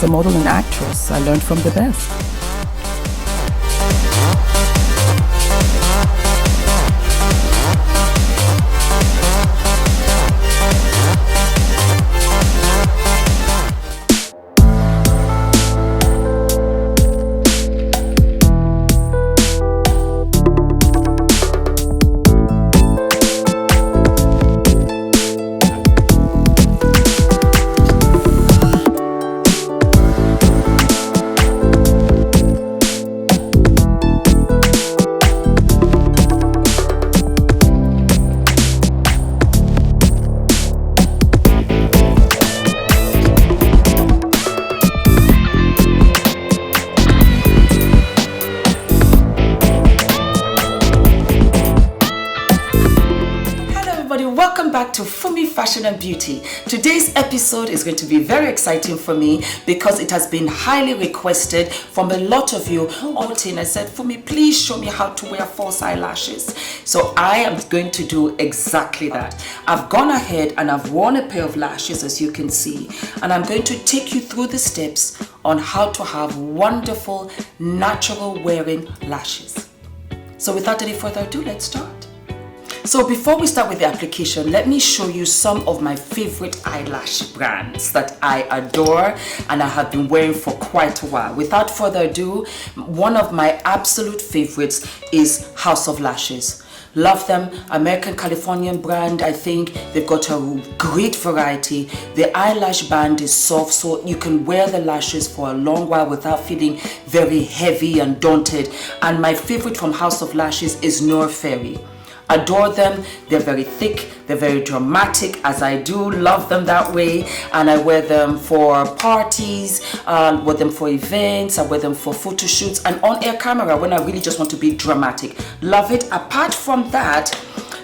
As a model and actress, I learned from the best. Back to Fumi Fashion and Beauty. Today's episode is going to be very exciting for me because it has been highly requested from a lot of you. I said, Fumi, please show me how to wear false eyelashes. So I am going to do exactly that. I've gone ahead and I've worn a pair of lashes, as you can see, and I'm going to take you through the steps on how to have wonderful natural wearing lashes. So without any further ado, let's start. So before we start with the application, let me show you some of my favorite eyelash brands that I adore and I have been wearing for quite a while. Without further ado, one of my absolute favorites is House of Lashes. Love them. American Californian brand. I think they've got a great variety. The eyelash band is soft, so you can wear the lashes for a long while without feeling very heavy and daunted. And my favorite from House of Lashes is Noor Fairy. Adore them. They're very thick, they're very dramatic, as I do love them that way, and I wear them for parties, wear them for events, I wear them for photo shoots and on-air camera when I really just want to be dramatic. Love it. Apart from that,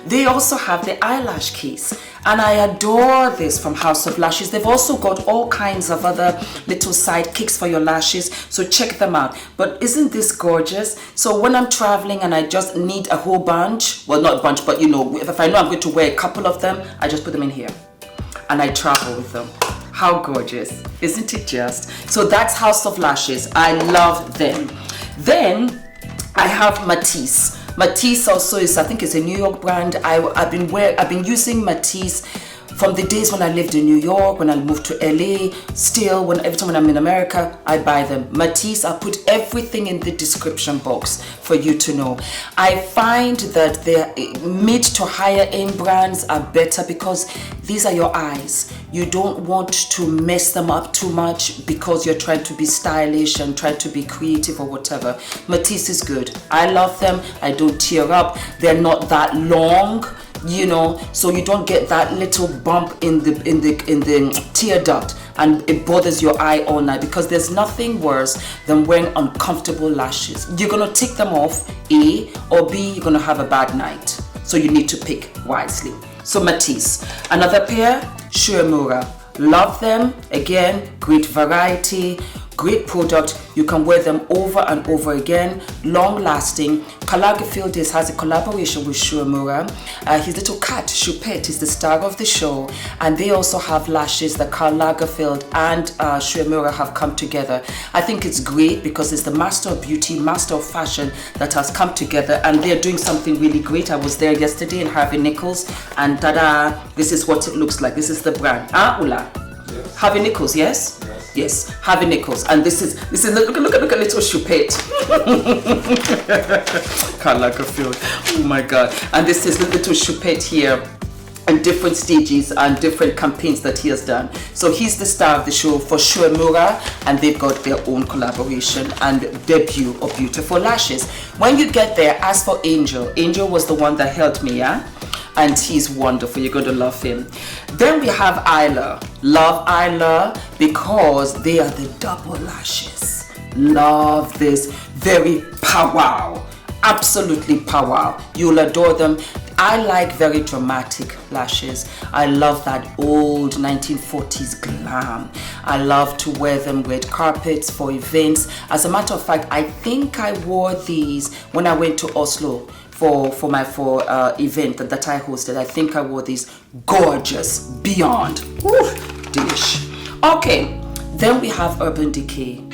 they also have the eyelash case, and I adore this from House of Lashes. They've also got all kinds of other little sidekicks for your lashes, so check them out. But isn't this gorgeous? So when I'm traveling and I just need a whole bunch, well, not a bunch, but you know, if I know I'm going to wear a couple of them, I just put them in here and I travel with them. How gorgeous, isn't it just? So that's House of Lashes. I love them. Then I have Matisse. Matisse also is, I think it's a New York brand. I've been using Matisse from the days when I lived in New York, when I moved to LA. Still, every time when I'm in America, I buy them. Matisse, I'll put everything in the description box for you to know. I find that their mid to higher end brands are better because these are your eyes. You don't want to mess them up too much because you're trying to be stylish and trying to be creative or whatever. Matisse is good. I love them. I don't tear up. They're not that long, you know, so you don't get that little bump in the tear duct and it bothers your eye all night, because there's nothing worse than wearing uncomfortable lashes. You're gonna take them off, A, or B, you're gonna have a bad night. So you need to pick wisely. So Matisse. Another pair, UEMURA. Love them. Again, great variety, great product. You can wear them over and over again, long lasting. Karl Lagerfeld has a collaboration with UEMURA. His little cat, Choupette, is the star of the show, and they also have lashes that Karl Lagerfeld and UEMURA have come together. I think it's great because it's the master of beauty, master of fashion that has come together, and they're doing something really great. I was there yesterday in Harvey Nichols, and tada, this is what it looks like. This is the brand. Ula. Yes. Harvey Nichols, yes? Yes, Harvey Nichols, and this is look at little Choupette. Karl Lagerfeld. Oh my God! And this is little Choupette here, and different stages and different campaigns that he has done. So he's the star of the show for UEMURA, and they've got their own collaboration and debut of beautiful lashes. When you get there, ask for Angel. Angel was the one that helped me, yeah? And he's wonderful. You're going to love him. Then we have EYELURE. Love EYELURE because they are the double lashes. Love this. Very pow-wow. Absolutely pow-wow. You'll adore them. I like very dramatic lashes. I love that old 1940s glam. I love to wear them with carpets for events. As a matter of fact, I think I wore these when I went to Oslo for my event that I hosted. I think I wore these. Gorgeous beyond. Woo, delish. Okay, Then we have Urban Decay.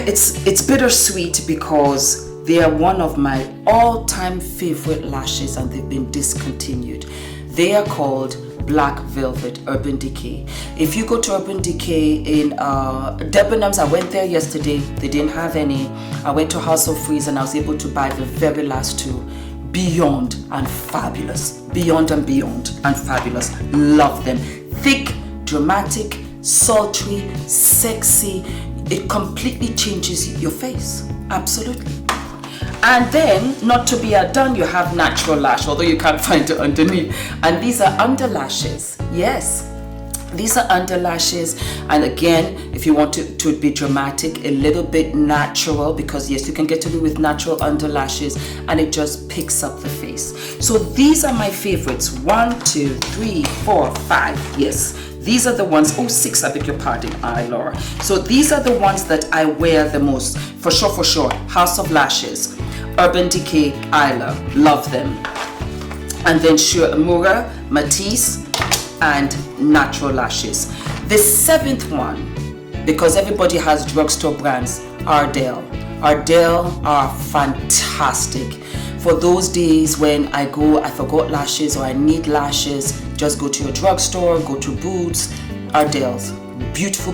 It's bittersweet because they are one of my all-time favorite lashes and they've been discontinued. They are called Black Velvet Urban Decay. If you go to Urban Decay in Debenhams, I went there yesterday, they didn't have any. I went to House of Freeze and I was able to buy the very last two. Beyond and fabulous. Beyond and fabulous. Love them. Thick, dramatic, sultry, sexy. It completely changes your face. Absolutely. And then, not to be outdone, you have Natural Lash, although you can't find it underneath. And these are underlashes. Yes, these are underlashes. And again, if you want to be dramatic, a little bit natural, because yes, you can get away with natural underlashes and it just picks up the face. So these are my favorites. 1, 2, 3, 4, 5. Yes. These are the ones, 6, I beg your pardon, EYELURE. So these are the ones that I wear the most, for sure. House of Lashes, Urban Decay, EYELURE, love them. And then UEMURA, Matisse, and Natural Lashes. The 7th one, because everybody has drugstore brands, ARDELL. ARDELL are fantastic. For those days when I forgot lashes or I need lashes, just go to your drugstore, go to Boots, ARDELL's. Beautiful.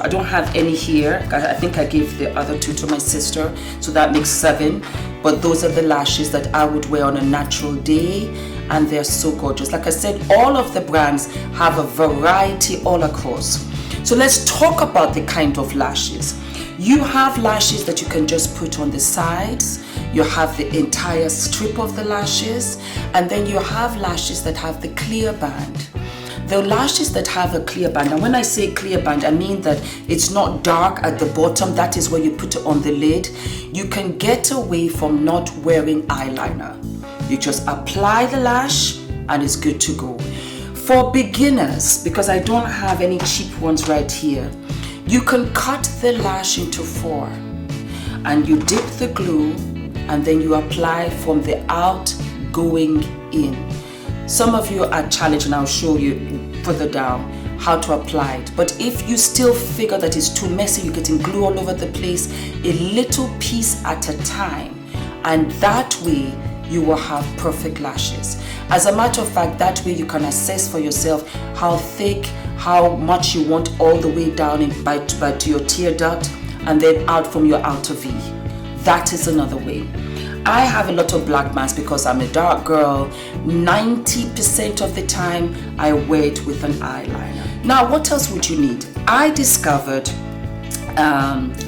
I don't have any here. I think I gave the other 2 to my sister, so that makes 7. But those are the lashes that I would wear on a natural day, and they're so gorgeous. Like I said, all of the brands have a variety all across. So let's talk about the kind of lashes. You have lashes that you can just put on the sides. You have the entire strip of the lashes, and then you have lashes that have the clear band. The lashes that have a clear band, and when I say clear band, I mean that it's not dark at the bottom. That is where you put it on the lid. You can get away from not wearing eyeliner. You just apply the lash and it's good to go. For beginners, because I don't have any cheap ones right here, you can cut the lash into 4 and you dip the glue and then you apply from the out going in. Some of you are challenged, and I'll show you further down how to apply it. But if you still figure that it's too messy, you're getting glue all over the place, a little piece at a time, and that way you will have perfect lashes. As a matter of fact, that way you can assess for yourself how thick, how much you want all the way down to your tear duct and then out from your outer V. That is another way. I have a lot of black marks because I'm a dark girl. 90% of the time I wear it with an eyeliner. Now, what else would you need? I discovered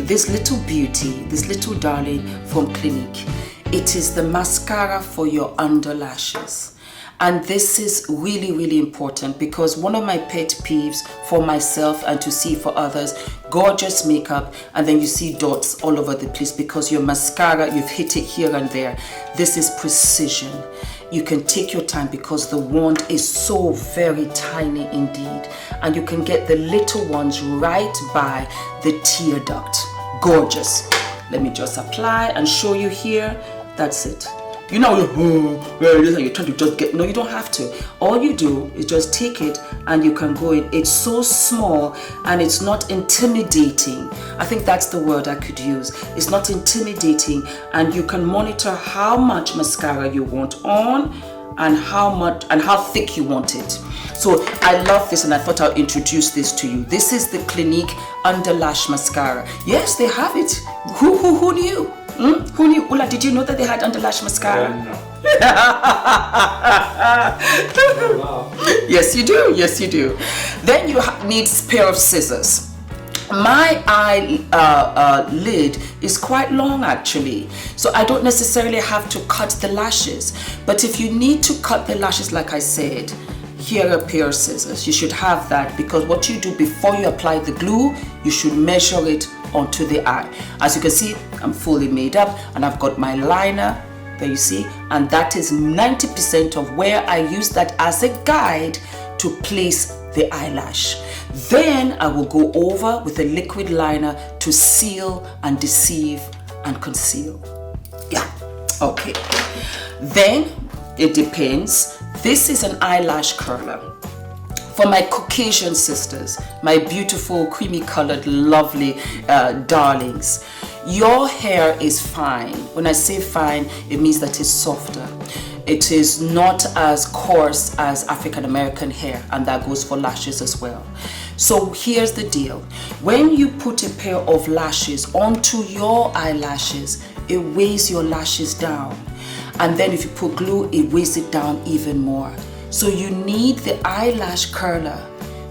this little beauty, this little darling from Clinique. It is the mascara for your underlashes. And this is really important because one of my pet peeves for myself and to see for others, gorgeous makeup and then you see dots all over the place because your mascara, you've hit it here and there. This is precision. You can take your time because the wand is so very tiny indeed, and you can get the little ones right by the tear duct. Gorgeous. Let me just apply and show you here. That's it. You know, you're trying to just get, no, you don't have to. All you do is just take it and you can go in. It's so small and it's not intimidating. I think that's the word I could use. It's not intimidating, and you can monitor how much mascara you want on and how thick you want it. So I love this and I thought I'll introduce this to you. This is the Clinique Underlash Mascara. Yes, they have it. Who knew? Who knew? Ula, did you know that they had underlash mascara? No. Wow. Yes, you do. Yes, you do. Then you need a pair of scissors. My lid is quite long actually, so I don't necessarily have to cut the lashes. But if you need to cut the lashes, like I said, here are a pair of scissors. You should have that because what you do before you apply the glue, you should measure it onto the eye. As you can see, I'm fully made up and I've got my liner there, you see, and that is 90% of where I use that as a guide to place the eyelash. Then I will go over with a liquid liner to seal and deceive and conceal. Yeah, okay. Then it depends. This is an eyelash curler. For my Caucasian sisters, my beautiful, creamy colored, lovely darlings, your hair is fine. When I say fine, it means that it's softer. It is not as coarse as African American hair, and that goes for lashes as well. So here's the deal. When you put a pair of lashes onto your eyelashes, it weighs your lashes down. And then if you put glue, it weighs it down even more. So you need the eyelash curler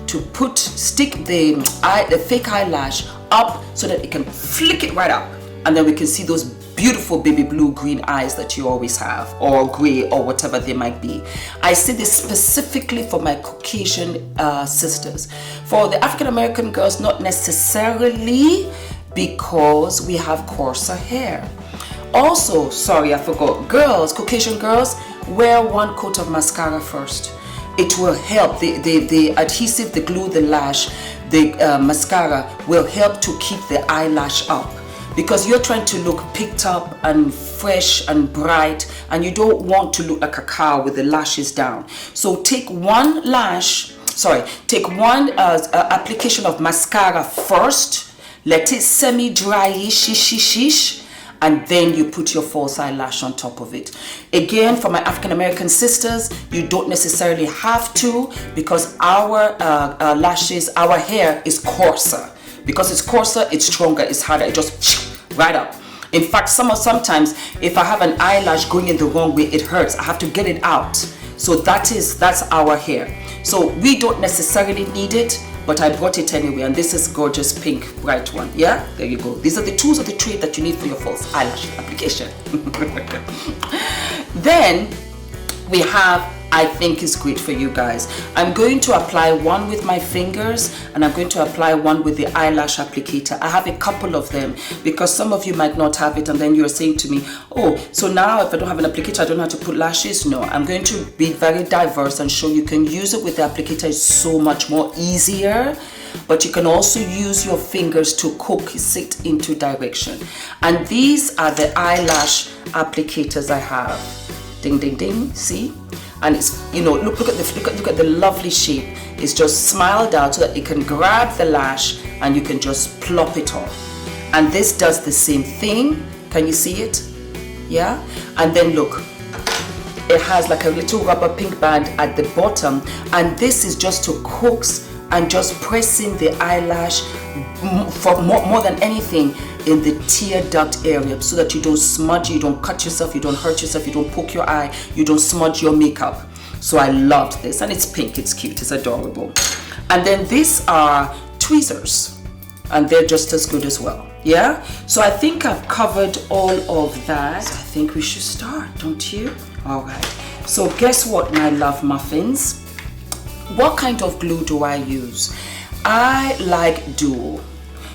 to stick the fake eyelash up so that it can flick it right up, and then we can see those beautiful baby blue green eyes that you always have, or gray, or whatever they might be. I say this specifically for my Caucasian sisters. For the African American girls, not necessarily, because we have coarser hair. Also, sorry, I forgot, girls, Caucasian girls, wear one coat of mascara first. It will help. The adhesive, the glue, the lash, the mascara will help to keep the eyelash up, because you're trying to look picked up and fresh and bright, and you don't want to look like a cow with the lashes down. So take one application of mascara first, let it semi-dry-ish, and then you put your false eyelash on top of it. Again, for my African American sisters, you don't necessarily have to, because our lashes, our hair is coarser. Because it's coarser, it's stronger, it's harder, it just right up. In fact, sometimes if I have an eyelash going in the wrong way, it hurts. I have to get it out. So that's our hair. So we don't necessarily need it, but I brought it anyway, and this is gorgeous pink bright one. Yeah, there you go. These are the tools of the trade that you need for your false eyelash application. Then we have, I think is great for you guys. I'm going to apply one with my fingers, and I'm going to apply one with the eyelash applicator. I have a couple of them, because some of you might not have it, and then you're saying to me, oh, so now if I don't have an applicator, I don't have to put lashes. No, I'm going to be very diverse and show you can use it with the applicator. It's so much more easier, but you can also use your fingers to coax it into direction. And these are the eyelash applicators I have. Ding, ding, ding, see? And it's, you know, look at the lovely shape. It's just smiled out so that it can grab the lash and you can just plop it on. And this does the same thing. Can you see it? Yeah? And then look, it has like a little rubber pink band at the bottom, and this is just to coax and just press in the eyelash for more than anything in the tear duct area, so that you don't smudge, you don't cut yourself, you don't hurt yourself, you don't poke your eye, you don't smudge your makeup. So I loved this, and it's pink, it's cute, it's adorable. And then these are tweezers, and they're just as good as well. Yeah, so I think I've covered all of that. So I think we should start, don't you? All right, so guess what, my love muffins? What kind of glue do I use? I like Duo.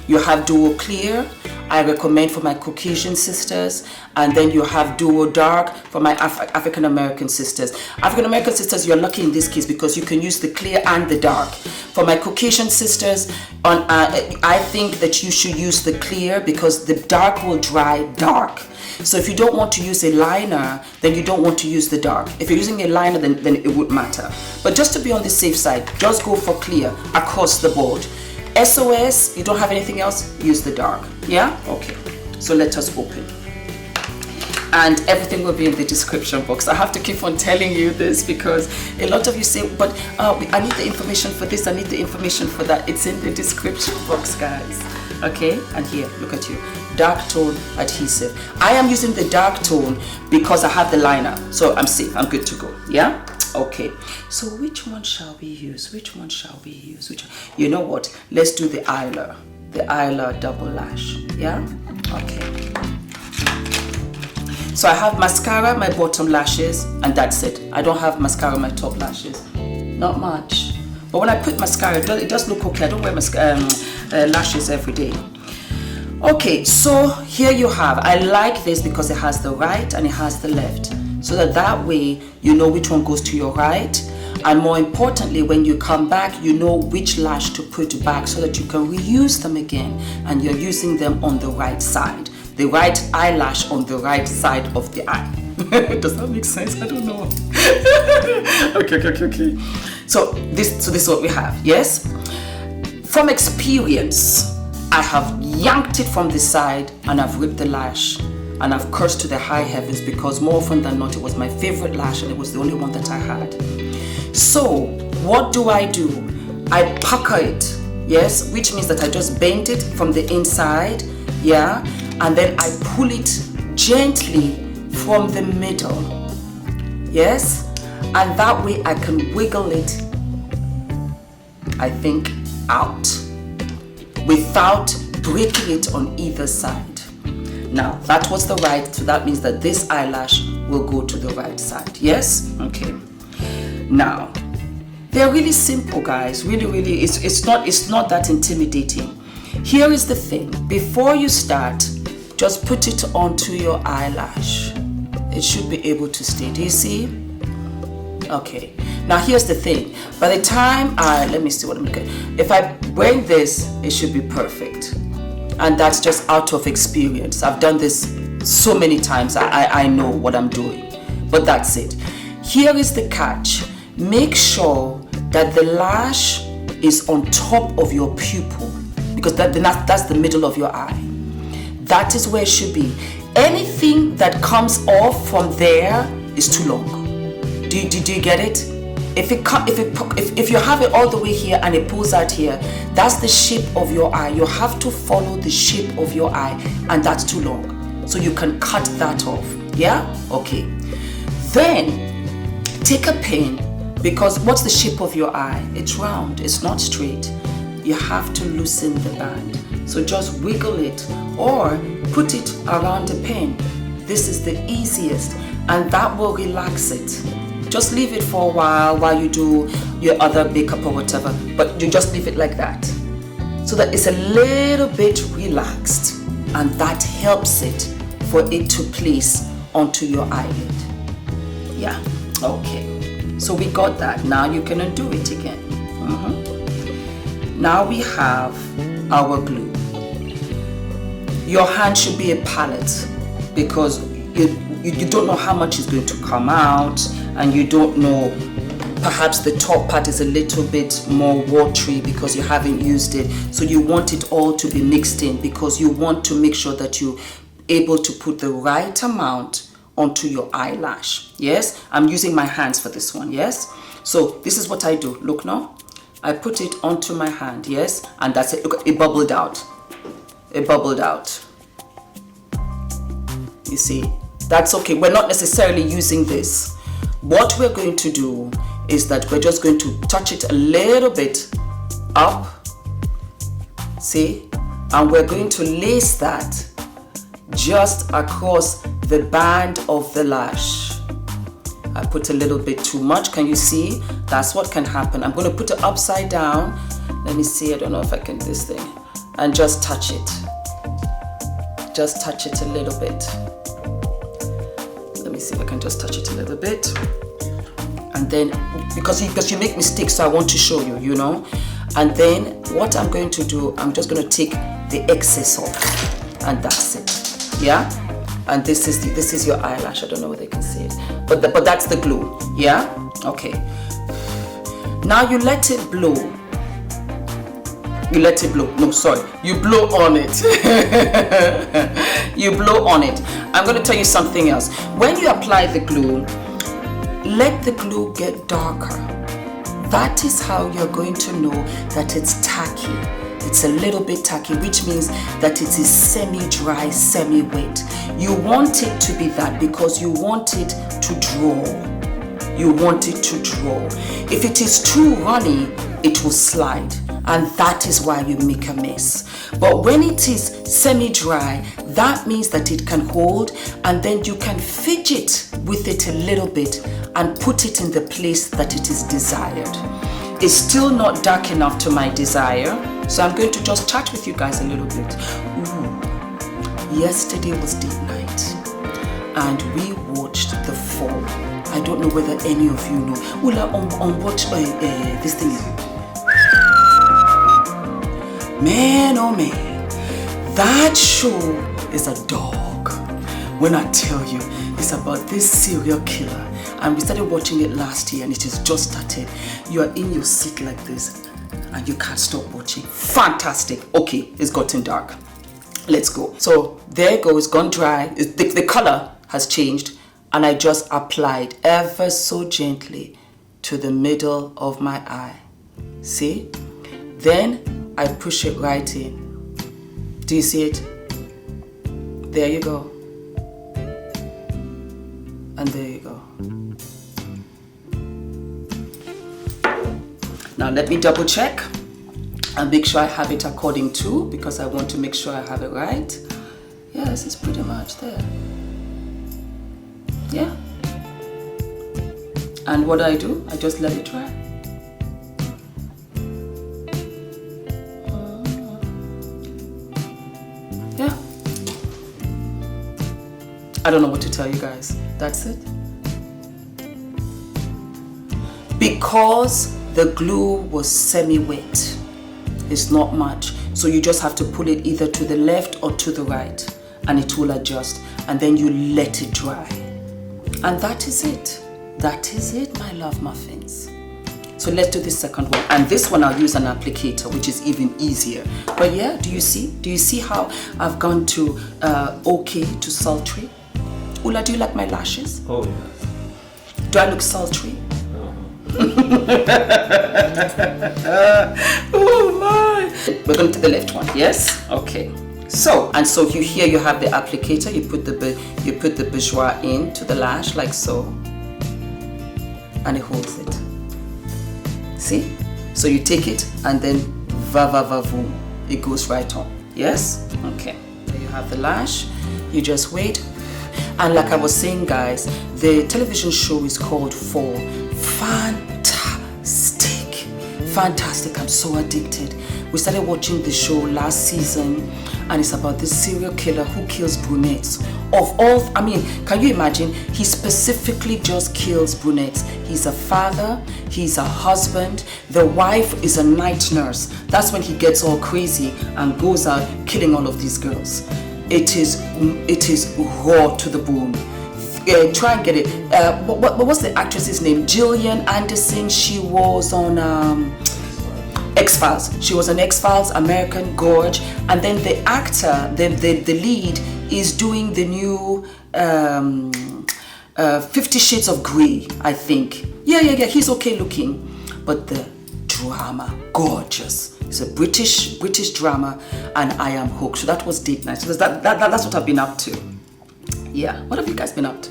You have Duo Clear, I recommend for my Caucasian sisters, and then you have Duo Dark for my African American sisters. African American sisters, you're lucky in this case because you can use the clear and the dark. For my Caucasian sisters, I think that you should use the clear, because the dark will dry dark. So if you don't want to use a liner, then you don't want to use the dark. If you're using a liner, then it would matter. But just to be on the safe side, just go for clear across the board. SOS, you don't have anything else, use the dark. Yeah? Okay. So let us open. And everything will be in the description box. I have to keep on telling you this because a lot of you say, but I need the information for this, I need the information for that. It's in the description box, guys. Okay? And here, look at you. Dark tone adhesive. I am using the dark tone because I have the liner. So I'm safe. I'm good to go. Yeah? Okay. So which one shall we use? Which one shall we use? You know what? Let's do the EYELURE. The EYELURE double lash. Yeah? Okay. So I have mascara, my bottom lashes, and that's it. I don't have mascara, my top lashes. Not much. But when I put mascara, it does look okay. I don't wear lashes every day. Okay, so here you have. I like this because it has the right and it has the left. So that way you know which one goes to your right. And more importantly, when you come back, you know which lash to put back so that you can reuse them again. And you're using them on the right side. The right eyelash on the right side of the eye. Does that make sense? I don't know. Okay. So this is what we have. Yes, from experience, I have yanked it from the side and I've ripped the lash and I've cursed to the high heavens, because more often than not it was my favorite lash and it was the only one that I had. So what do? I pucker it, yes, which means that I just bend it from the inside, yeah, and then I pull it gently from the middle, yes, and that way I can wiggle it, I think, out without breaking it on either side. Now that was the right, so that means that this eyelash will go to the right side. Yes, okay. Now they're really simple, guys. Really, it's not that intimidating. Here is the thing: before you start, just put it onto your eyelash. It should be able to stay. Do you see? Okay. Now here's the thing: by the time let me see what I'm looking. If I bring this, it should be perfect. And that's just out of experience. I've done this so many times. I know what I'm doing. But that's it. Here is the catch. Make sure that the lash is on top of your pupil, because that's the middle of your eye. That is where it should be. Anything that comes off from there is too long. Do you get it? If you have it all the way here and it pulls out here, that's the shape of your eye. You have to follow the shape of your eye, and that's too long. So you can cut that off. Yeah? Okay. Then take a pin, because what's the shape of your eye? It's round, it's not straight. You have to loosen the band. So just wiggle it or put it around the pin. This is the easiest, and that will relax it. Just leave it for a while you do your other makeup or whatever, but you just leave it like that so that it's a little bit relaxed, and that helps it for it to place onto your eyelid. Yeah, okay. So we got that. Now you can undo it again. Now we have our glue. Your hand should be a palette, because you don't know how much is going to come out, and you don't know, perhaps the top part is a little bit more watery because you haven't used it. So you want it all to be mixed in, because you want to make sure that you're able to put the right amount onto your eyelash. Yes, I'm using my hands for this one. Yes, so this is what I do. Look now, I put it onto my hand. Yes, and that's it. Look, it bubbled out. It bubbled out. You see, that's okay. We're not necessarily using this. What we're going to do is that we're just going to touch it a little bit up, see, and we're going to lace that just across the band of the lash. I put a little bit too much. Can you see? That's what can happen. I'm going to put it upside down. Let me see. I don't know if I can do this thing. And just touch it. Just touch it a little bit. Let me see if I can just touch it a little bit. And then, because you make mistakes, so I want to show you, you know. And then what I'm going to do, I'm just going to take the excess off, and that's it. Yeah. And this is your eyelash. I don't know whether you can see it, but that's the glue. Yeah. Okay. Now you let it blow. You let it blow. No, sorry. You blow on it. You blow on it. I'm going to tell you something else. When you apply the glue, let the glue get darker. That is how you're going to know that it's tacky. It's a little bit tacky, which means that it is semi-dry, semi-wet. You want it to be that because you want it to draw. You want it to draw. If it is too runny, it will slide, and that is why you make a mess. But when it is semi-dry, that means that it can hold, and then you can fidget with it a little bit and put it in the place that it is desired. It's still not dark enough to my desire, so I'm going to just chat with you guys a little bit. Yesterday was date night, and we watched The Fall. I don't know whether any of you know. Well, on watch this thing. Man, oh man, that show is a dog. When I tell you, it's about this serial killer, and we started watching it last year and it has just started. You are in your seat like this and you can't stop watching. Fantastic. Okay, it's gotten dark. Let's go. So there it goes, gone dry. The color has changed, and I just applied ever so gently to the middle of my eye. See? Then I push it right in. Do you see it? There you go. And there you go. Now let me double check and make sure I have it according to, because I want to make sure I have it right. Yes, it's pretty much there. Yeah. And what do? I just let it dry. Yeah. I don't know what to tell you guys. That's it. Because the glue was semi-wet, it's not much, so you just have to pull it either to the left or to the right and it will adjust, and then you let it dry, and that is it. That is it, my love muffins. So let's do the second one, and this one I'll use an applicator, which is even easier. But yeah, do you see how I've gone to okay to sultry? Ula, do you like my lashes? Oh yes. Do I look sultry? Oh my! We're going to the left one, yes? Okay. So you have the applicator. You put the bourgeois into the lash like so, and it holds it. See? So you take it and then va-va-va-voom. It goes right on. Yes? Okay. There you have the lash. You just wait. And like I was saying, guys, the television show is called Fall. Fantastic. I'm so addicted. We started watching the show last season, and it's about this serial killer who kills brunettes. Can you imagine? He specifically just kills brunettes. He's a father, he's a husband, the wife is a night nurse. That's when he gets all crazy and goes out killing all of these girls. It is raw to the bone. Try and get it. What's the actress's name? Gillian Anderson. She was on X-Files. She was on X-Files, American Gorge. And then the actor, the lead, is doing the new 50 Shades of Grey, I think. Yeah. He's okay looking. But the drama, gorgeous. It's a British drama, and I am hooked. So that was date night. So that's what I've been up to. Yeah, what have you guys been up to?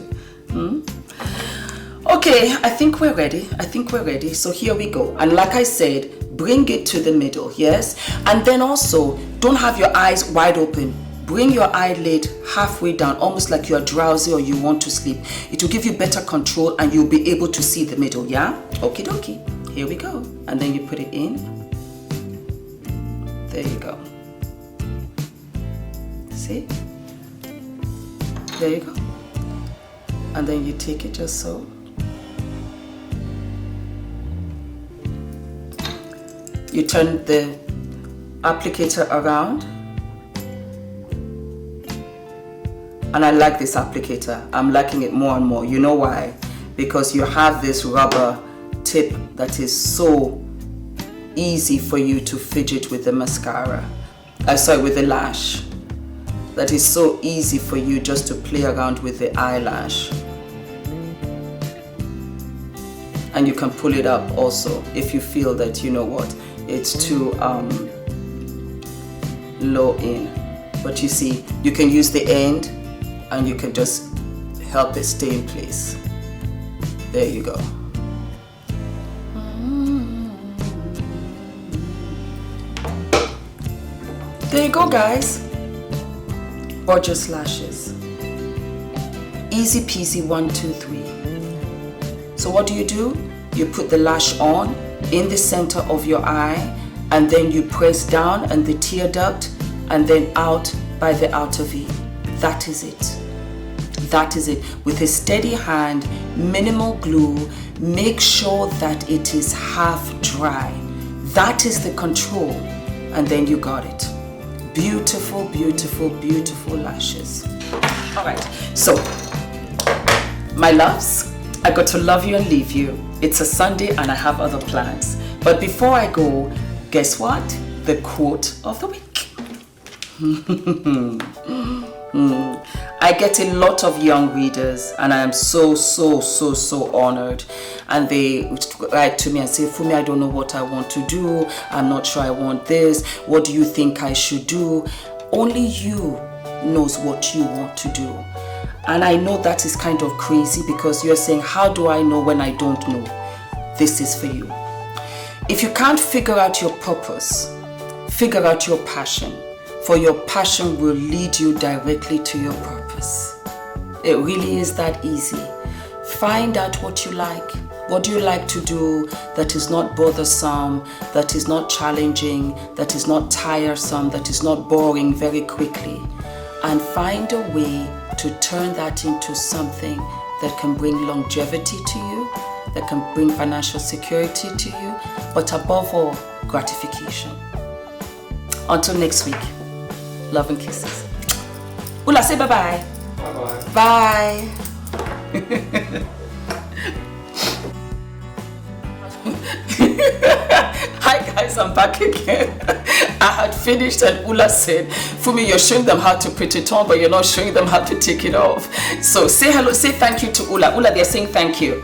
Okay, I think we're ready. So here we go. And like I said, bring it to the middle, yes? And then also, don't have your eyes wide open. Bring your eyelid halfway down, almost like you're drowsy or you want to sleep. It will give you better control and you'll be able to see the middle, yeah? Okie dokie. Here we go. And then you put it in. There you go. See? There you go. And then you take it just so. You turn the applicator around. And I like this applicator. I'm liking it more and more. You know why? Because you have this rubber tip that is so easy for you to fidget with the mascara. With the lash. That is so easy for you just to play around with the eyelash. And you can pull it up also if you feel that, you know what, it's too low in. But you see, you can use the end and you can just help it stay in place. There you go. There you go, guys. Gorgeous lashes. Easy peasy, 1, 2, 3. So what do? You put the lash on in the center of your eye, and then you press down and the tear duct, and then out by the outer V. That is it. That is it. With a steady hand, minimal glue, make sure that it is half dry. That is the control, and then you got it. Beautiful, beautiful, beautiful lashes. All right, so my loves, I got to love you and leave you. It's a Sunday and I have other plans. But before I go, guess what? The quote of the week. I get a lot of young readers and I am so honored, and they write to me and say, Fumi, I don't know what I want to do. I'm not sure I want this. What do you think I should do? Only you knows what you want to do. And I know that is kind of crazy because you're saying, how do I know when I don't know? This is for you. If you can't figure out your purpose, figure out your passion. For your passion will lead you directly to your purpose. It really is that easy. Find out what you like. What do you like to do that is not bothersome, that is not challenging, that is not tiresome, that is not boring very quickly? And find a way to turn that into something that can bring longevity to you, that can bring financial security to you, but above all, gratification. Until next week. Love and kisses. Ula, say bye-bye. Bye-bye. Bye. Hi guys, I'm back again. I had finished and Ula said, Fumi, you're showing them how to put it on, but you're not showing them how to take it off. So say hello, say thank you to Ula. Ula, they're saying thank you.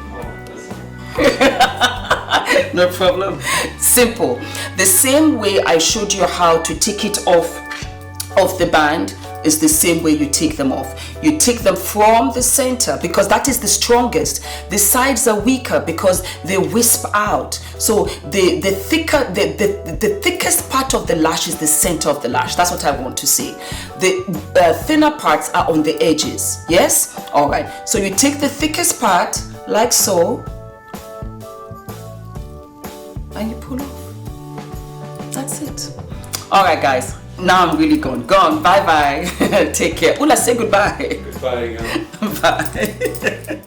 No problem. Simple. The same way I showed you how to take it off the band is the same way you take them off. You take them from the center because that is the strongest. The sides are weaker because they wisp out. So the thickest part of the lash is the center of the lash. That's what I want to say. The thinner parts are on the edges. Yes? All right. So you take the thickest part like so and you pull off. That's it. All right, guys. Now I'm really gone. Gone. Bye-bye. Take care. Ula, say goodbye. Goodbye again. Bye.